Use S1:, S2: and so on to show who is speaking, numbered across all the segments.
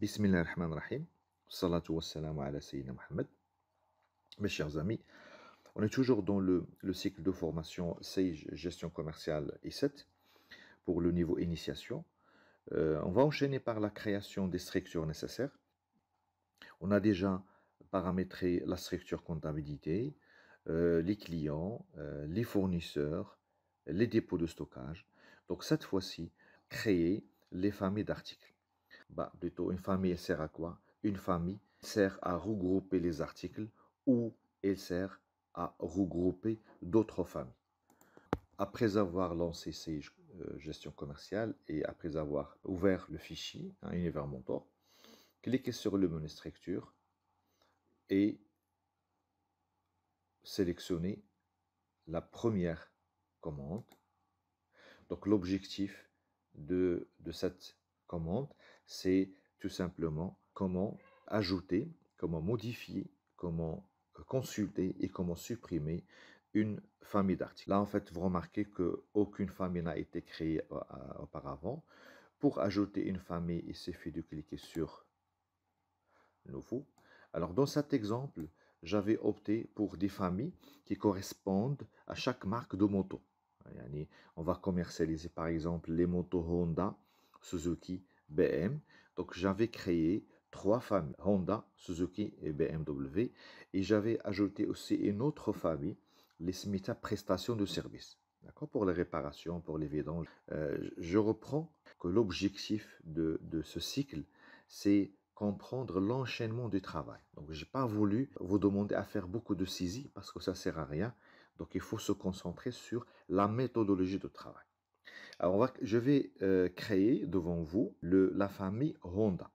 S1: Bismillahirrahmanirrahim. Salatu wassalamu ala Sayyidina Muhammad. Mes chers amis, on est toujours dans le cycle de formation Sage Gestion Commerciale I7 pour le niveau initiation. On va enchaîner par la création des structures nécessaires. On a déjà paramétré la structure comptabilité, les clients, les fournisseurs, les dépôts de stockage. Donc cette fois-ci, créer les familles d'articles. Plutôt, une famille sert à quoi? Une famille sert à regrouper les articles ou elle sert à regrouper d'autres familles. Après avoir lancé Sage Gestion Commerciale et après avoir ouvert le fichier Univers Mentor, cliquez sur le menu Structure et sélectionnez la première commande. Donc l'objectif de cette commande, c'est tout simplement comment ajouter, comment modifier, comment consulter et comment supprimer une famille d'articles. Là, en fait, vous remarquez qu'aucune famille n'a été créée auparavant. Pour ajouter une famille, il suffit de cliquer sur Nouveau. Alors, dans cet exemple, j'avais opté pour des familles qui correspondent à chaque marque de moto. On va commercialiser par exemple les motos Honda, Suzuki, BM. Donc j'avais créé 3 familles, Honda, Suzuki et BMW. Et j'avais ajouté aussi une autre famille, les SMITA prestations de services. D'accord, pour les réparations, pour les vidanges. Je reprends que l'objectif de ce cycle, c'est comprendre l'enchaînement du travail. Donc, j'ai pas voulu vous demander à faire beaucoup de saisie parce que ça sert à rien. Donc, il faut se concentrer sur la méthodologie de travail. Alors, je vais créer devant vous la famille Honda.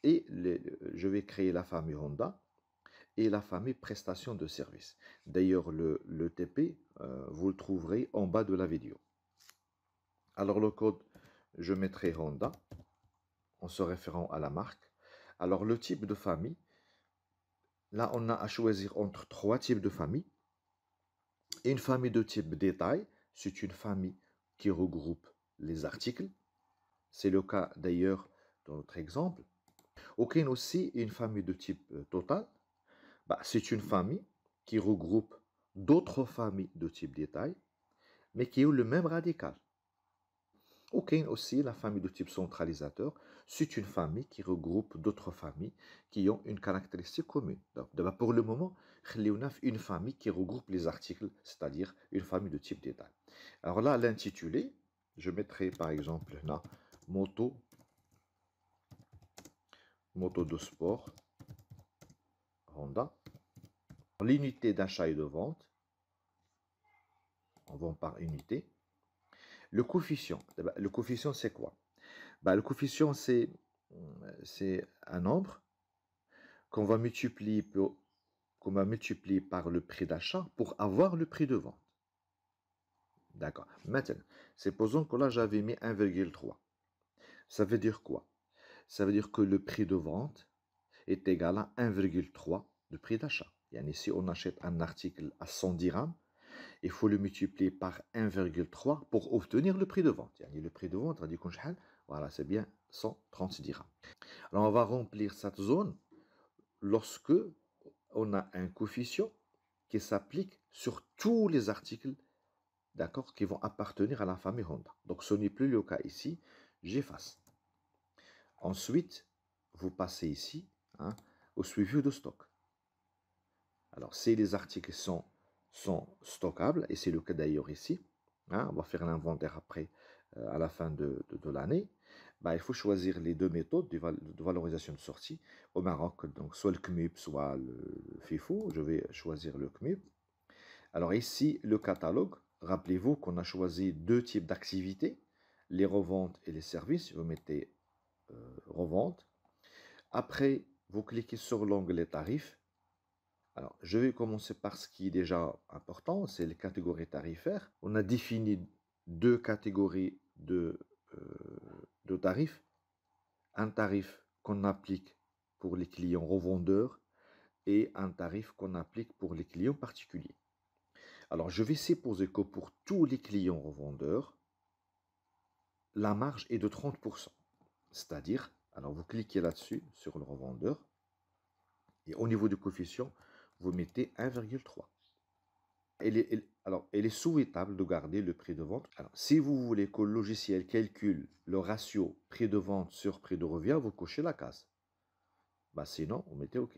S1: Et je vais créer la famille Honda et la famille prestation de service. D'ailleurs, le TP, vous le trouverez en bas de la vidéo. Alors, le code, je mettrai Honda en se référant à la marque. Alors, le type de famille, là, on a à choisir entre 3 types de familles. Une famille de type détail, c'est une famille qui regroupe les articles. C'est le cas d'ailleurs dans notre exemple. Aucune aussi, une famille de type total, c'est une famille qui regroupe d'autres familles de type détail, mais qui ont le même radical. Aucune aussi, la famille de type centralisateur, c'est une famille qui regroupe d'autres familles qui ont une caractéristique commune. Donc, pour le moment, on a une famille qui regroupe les articles, c'est-à-dire une famille de type détail. Alors là, l'intitulé, je mettrai par exemple là, moto de sport, Honda. L'unité d'achat et de vente, on vend par unité. Le coefficient, c'est quoi? Le coefficient, c'est un nombre qu'on va multiplier par le prix d'achat pour avoir le prix de vente. D'accord. Maintenant, supposons que là, j'avais mis 1,3. Ça veut dire quoi? Ça veut dire que le prix de vente est égal à 1,3 de prix d'achat. Si on achète un article à 100 dirhams, il faut le multiplier par 1,3 pour obtenir le prix de vente. Le prix de vente, voilà, c'est bien 130 dirhams. Alors, on va remplir cette zone lorsque on a un coefficient qui s'applique sur tous les articles, d'accord, qui vont appartenir à la famille Honda. Donc, ce n'est plus le cas ici. J'efface. Ensuite, vous passez ici au suivi de stock. Alors, si les articles sont stockables, et c'est le cas d'ailleurs ici, on va faire l'inventaire après, à la fin de l'année, il faut choisir les 2 méthodes de valorisation de sortie. Au Maroc, donc soit le CMUP, soit le FIFO. Je vais choisir le CMUP. Alors ici, le catalogue, rappelez-vous qu'on a choisi 2 types d'activités, les reventes et les services. Vous mettez revente. Après, vous cliquez sur l'onglet tarifs. Alors, je vais commencer par ce qui est déjà important, c'est les catégories tarifaires. On a défini 2 catégories de tarifs. Un tarif qu'on applique pour les clients revendeurs et un tarif qu'on applique pour les clients particuliers. Alors, je vais supposer que pour tous les clients revendeurs, la marge est de 30%. C'est-à-dire, Alors, vous cliquez là-dessus, sur le revendeur. Et au niveau du coefficient, vous mettez 1,3. Alors, il est souhaitable de garder le prix de vente. Alors, si vous voulez que le logiciel calcule le ratio prix de vente sur prix de revient, vous cochez la case. Bah, sinon, vous mettez OK.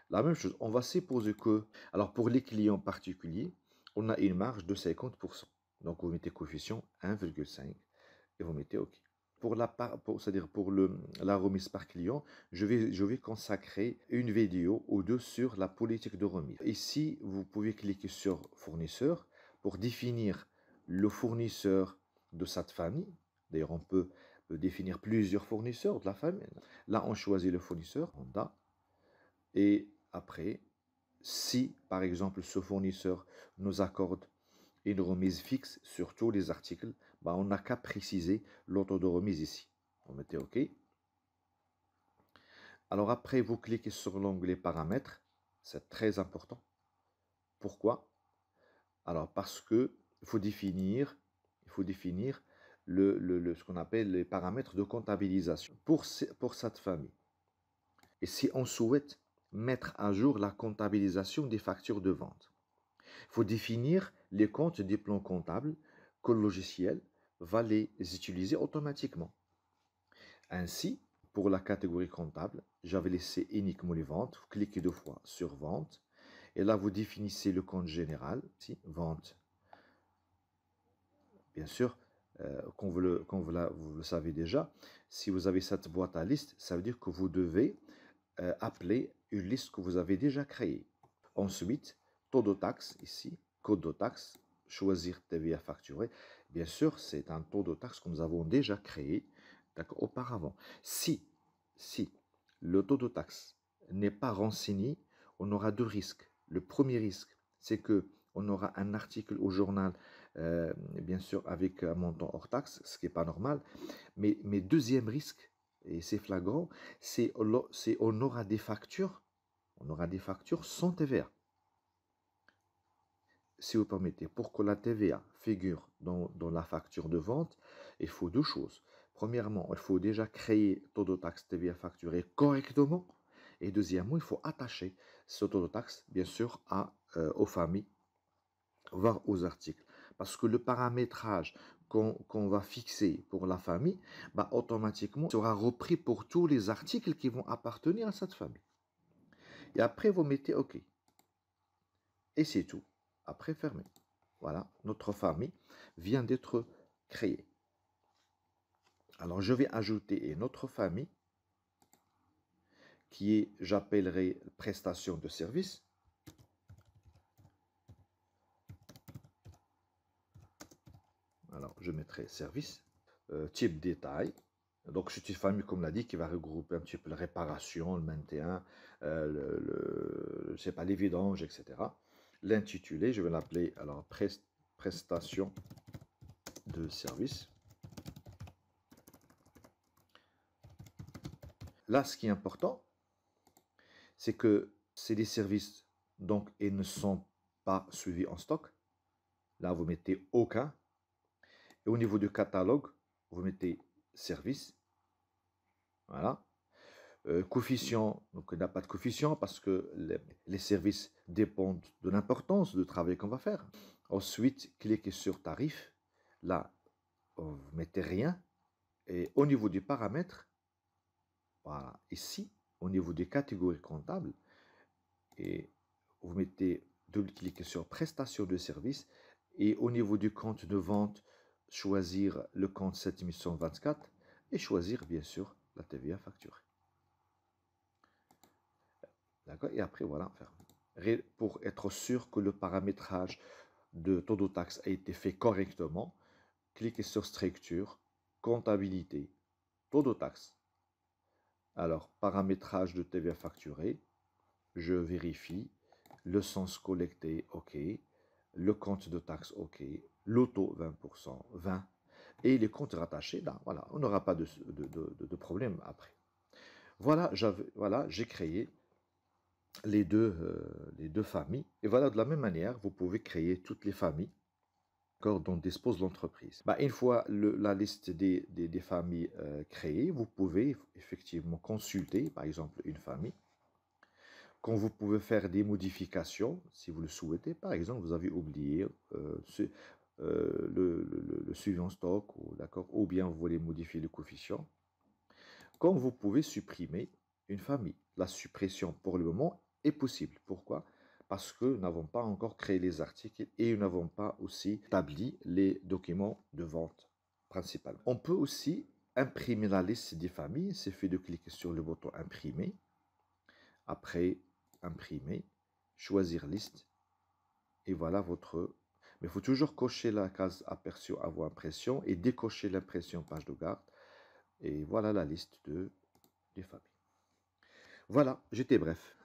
S1: La même chose, on va supposer que, alors pour les clients particuliers, on a une marge de 50%. Donc, vous mettez coefficient 1,5 et vous mettez OK. C'est-à-dire pour la remise par client, je vais consacrer une vidéo ou deux sur la politique de remise. Ici, vous pouvez cliquer sur fournisseur pour définir le fournisseur de cette famille. D'ailleurs, on peut définir plusieurs fournisseurs de la famille. Là, on choisit le fournisseur, Honda. Et après, si par exemple ce fournisseur nous accorde une remise fixe sur tous les articles, bah, on n'a qu'à préciser l'ordre de remise ici. On mettait OK. Alors après, vous cliquez sur l'onglet paramètres. C'est très important. Pourquoi? Alors parce que il faut définir ce qu'on appelle les paramètres de comptabilisation pour cette famille. Et si on souhaite mettre à jour la comptabilisation des factures de vente, il faut définir les comptes des plans comptables que le logiciel va les utiliser automatiquement. Ainsi, pour la catégorie comptable, j'avais laissé uniquement les ventes. Vous cliquez deux fois sur vente. Et là, vous définissez le compte général, ici, vente. Bien sûr, vous le savez déjà, si vous avez cette boîte à liste, ça veut dire que vous devez appeler une liste que vous avez déjà créée. Ensuite, taux de taxe, ici, code de taxe, choisir TVA facturé. Bien sûr, c'est un taux de taxe que nous avons déjà créé auparavant. Si le taux de taxe n'est pas renseigné, on aura deux risques. Le premier risque, c'est que on aura un article au journal, bien sûr, avec un montant hors taxe, ce qui n'est pas normal. Mais deuxième risque, et c'est flagrant, c'est on aura des factures sans TVA. Si vous permettez, pour que la TVA figure dans la facture de vente, il faut deux choses. Premièrement, il faut déjà créer taux de taxe TVA facturé correctement. Et deuxièmement, il faut attacher ce taux de taxe, bien sûr, aux familles, voire aux articles. Parce que le paramétrage qu'on va fixer pour la famille, bah, automatiquement, sera repris pour tous les articles qui vont appartenir à cette famille. Et après, vous mettez OK. Et c'est tout. Après, fermez. Voilà, notre famille vient d'être créée. Alors, je vais ajouter une autre famille qui est, j'appellerai prestation de service. Alors, je mettrai service, type détail. Donc, c'est une famille, comme l'a dit, qui va regrouper un petit peu la réparation, le maintien, je sais pas, les vidanges, etc. L'intitulé, je vais l'appeler alors prestation de service. Là, ce qui est important, c'est que c'est des services, donc ils ne sont pas suivis en stock. Là, vous mettez aucun. Et au niveau du catalogue, vous mettez service. Voilà. Coefficient, donc il n'y a pas de coefficient parce que les services dépendent de l'importance du travail qu'on va faire. Ensuite, cliquez sur tarif. Là, vous mettez rien. Et au niveau du paramètre, voilà, ici, au niveau des catégories comptables, et vous mettez double-cliquer sur prestation de service. Et au niveau du compte de vente, choisir le compte 7124 et choisir bien sûr la TVA facturée. D'accord? Et après, voilà, ferme. Pour être sûr que le paramétrage de taux de taxe a été fait correctement, cliquez sur structure, comptabilité, taux de taxe. Alors, paramétrage de TVA facturé, je vérifie, le sens collecté, OK, le compte de taxe, OK, l'auto 20%, 20, et les comptes rattachés, là, voilà, on n'aura pas de problème après. Voilà, j'ai créé les deux familles. Et voilà, de la même manière, vous pouvez créer toutes les familles dont dispose l'entreprise. Une fois la liste des familles créée, vous pouvez effectivement consulter, par exemple, une famille. Quand vous pouvez faire des modifications, si vous le souhaitez, par exemple, vous avez oublié le suivant stock, ou bien vous voulez modifier le coefficient, comme vous pouvez supprimer une famille. La suppression pour le moment est possible. Pourquoi? Parce que nous n'avons pas encore créé les articles et nous n'avons pas aussi établi les documents de vente principal. On peut aussi imprimer la liste des familles. Il suffit de cliquer sur le bouton imprimer. Après imprimer, choisir liste. Et voilà votre... Mais il faut toujours cocher la case aperçu avant impression et décocher l'impression page de garde. Et voilà la liste des familles. Voilà, j'étais bref.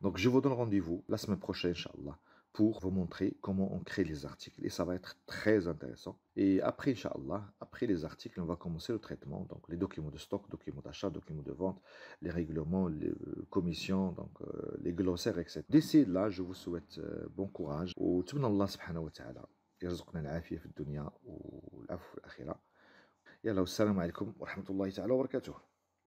S1: Donc, je vous donne rendez-vous la semaine prochaine, Inch'Allah, pour vous montrer comment on crée les articles. Et ça va être très intéressant. Et après, Inch'Allah, après les articles, on va commencer le traitement. Donc, les documents de stock, documents d'achat, documents de vente, les règlements, les commissions, donc les glossaires, etc. D'ici là, je vous souhaite bon courage. وتمنى الله سبحانه وتعالى يرزقنا العافية في الدنيا والعفو في الآخرة. يلا والسلام عليكم ورحمة الله تعالى وبركاته.